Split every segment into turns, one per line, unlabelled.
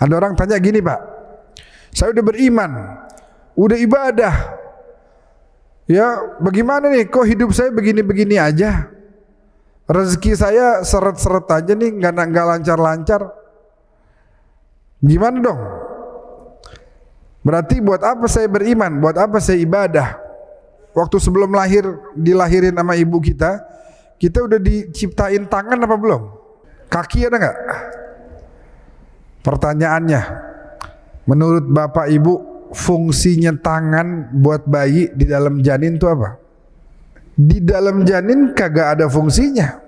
Ada orang tanya gini, Pak, saya udah beriman, udah ibadah, ya bagaimana nih, kok hidup saya begini-begini aja, rezeki saya seret-seret aja nih, nggak lancar-lancar, gimana dong? Berarti buat apa saya beriman, buat apa saya ibadah? Waktu sebelum lahir, dilahirin sama ibu kita udah diciptain tangan apa belum? Kaki ada nggak? Pertanyaannya, menurut bapak ibu, fungsinya tangan buat bayi di dalam janin itu apa? Di dalam janin kagak ada fungsinya.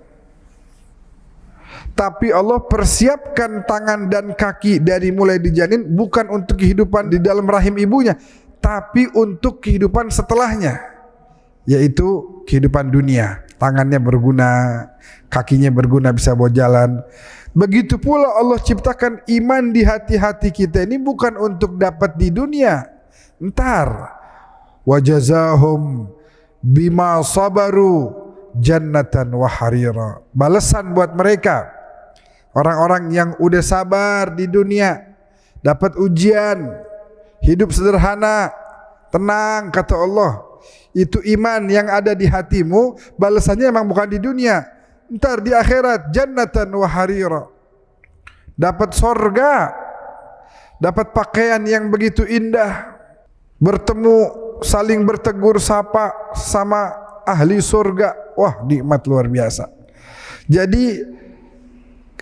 Tapi Allah persiapkan tangan dan kaki dari mulai di janin bukan untuk kehidupan di dalam rahim ibunya, tapi untuk kehidupan setelahnya, yaitu kehidupan dunia. Tangannya berguna, kakinya berguna, bisa bawa jalan. Begitu pula Allah ciptakan iman di hati-hati kita ini bukan untuk dapat di dunia, ntar. Wa jazahum bima sabaru jannatan wa harira. Balasan buat mereka, orang-orang yang udah sabar di dunia, dapat ujian, hidup sederhana, tenang, kata Allah. Itu iman yang ada di hatimu, balasannya emang bukan di dunia, ntar di akhirat, jannatan wa harira. Dapat sorga, dapat pakaian yang begitu indah, bertemu, saling bertegur sapa sama ahli surga. Wah, nikmat luar biasa. Jadi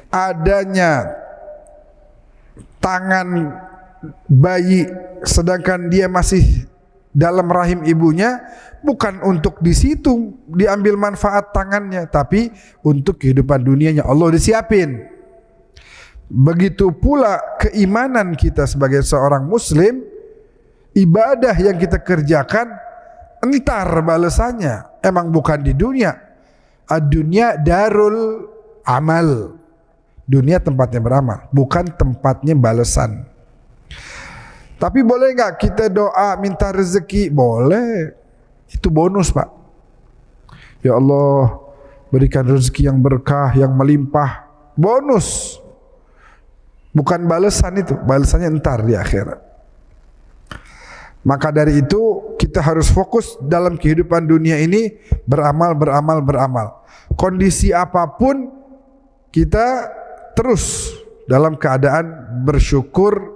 adanya tangan bayi sedangkan dia masih dalam rahim ibunya bukan untuk di situ diambil manfaat tangannya, tapi untuk kehidupan dunianya Allah udah siapin. Begitu pula keimanan kita sebagai seorang muslim, ibadah yang kita kerjakan entar balasannya emang bukan di dunia. Ad-dunya darul amal. Dunia tempatnya beramal, bukan tempatnya balasan. Tapi boleh nggak kita doa minta rezeki? Boleh. Itu bonus, Pak. Ya Allah, berikan rezeki yang berkah, yang melimpah. Bonus. Bukan balasan itu. Balasannya entar di akhirat. Maka dari itu kita harus fokus dalam kehidupan dunia ini, beramal. Kondisi apapun kita terus dalam keadaan bersyukur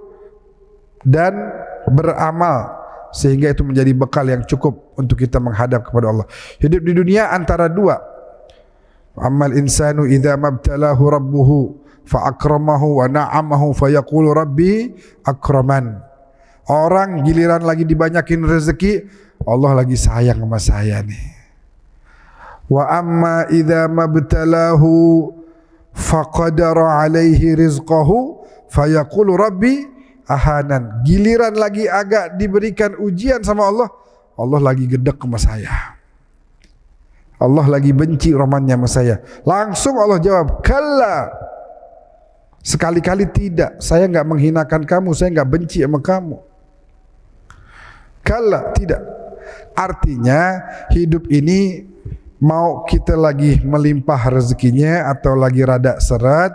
dan beramal, sehingga itu menjadi bekal yang cukup untuk kita menghadap kepada Allah. Hidup di dunia antara dua. Amal insanu idza mabtalahu rabbuhu fa akramahu wa na'amahu fa yaqulu rabbi akraman. Orang giliran lagi dibanyakin rezeki, Allah lagi sayang sama saya nih. Wa amma idza mabtalahu faqadara alaihi rizqahu fa yaqulu rabbi ahanan. Giliran lagi agak diberikan ujian sama Allah, Allah lagi gedek sama saya, Allah lagi benci romannya sama saya. Langsung Allah jawab, kalla, sekali-kali tidak, saya enggak menghinakan kamu, saya enggak benci sama kamu. Kalla, tidak. Artinya hidup ini mau kita lagi melimpah rezekinya atau lagi rada seret,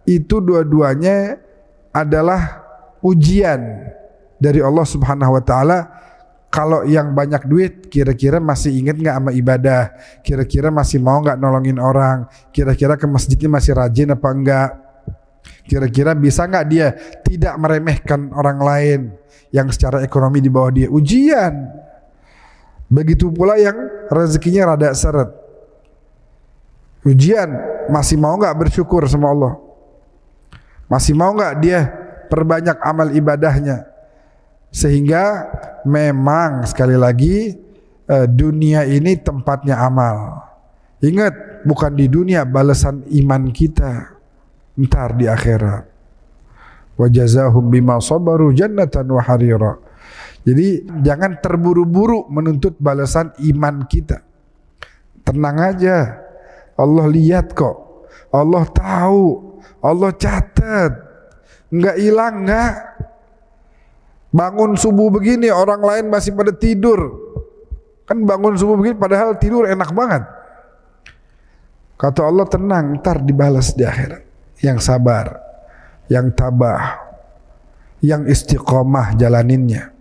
itu dua-duanya adalah ujian dari Allah Subhanahu wa taala. Kalau yang banyak duit, kira-kira masih ingat nggak sama ibadah? Kira-kira masih mau nggak nolongin orang? Kira-kira ke masjidnya masih rajin apa enggak? Kira-kira bisa nggak dia tidak meremehkan orang lain yang secara ekonomi di bawah dia? Ujian. Begitu pula yang rezekinya rada seret, ujian. Masih mau nggak bersyukur sama Allah? Masih mau nggak dia perbanyak amal ibadahnya? Sehingga memang sekali lagi dunia ini tempatnya amal. Ingat, bukan di dunia balasan iman kita, ntar di akhirat. Wa jazahum bima sabaru jannatan wa harira. Jadi jangan terburu-buru menuntut balasan iman kita. Tenang aja, Allah lihat kok, Allah tahu, Allah catat, nggak hilang nggak. Bangun subuh begini orang lain masih pada tidur, kan bangun subuh begini padahal tidur enak banget. Kata Allah, tenang, ntar dibalas di akhirat. Yang sabar, yang tabah, yang istiqomah jalaninnya.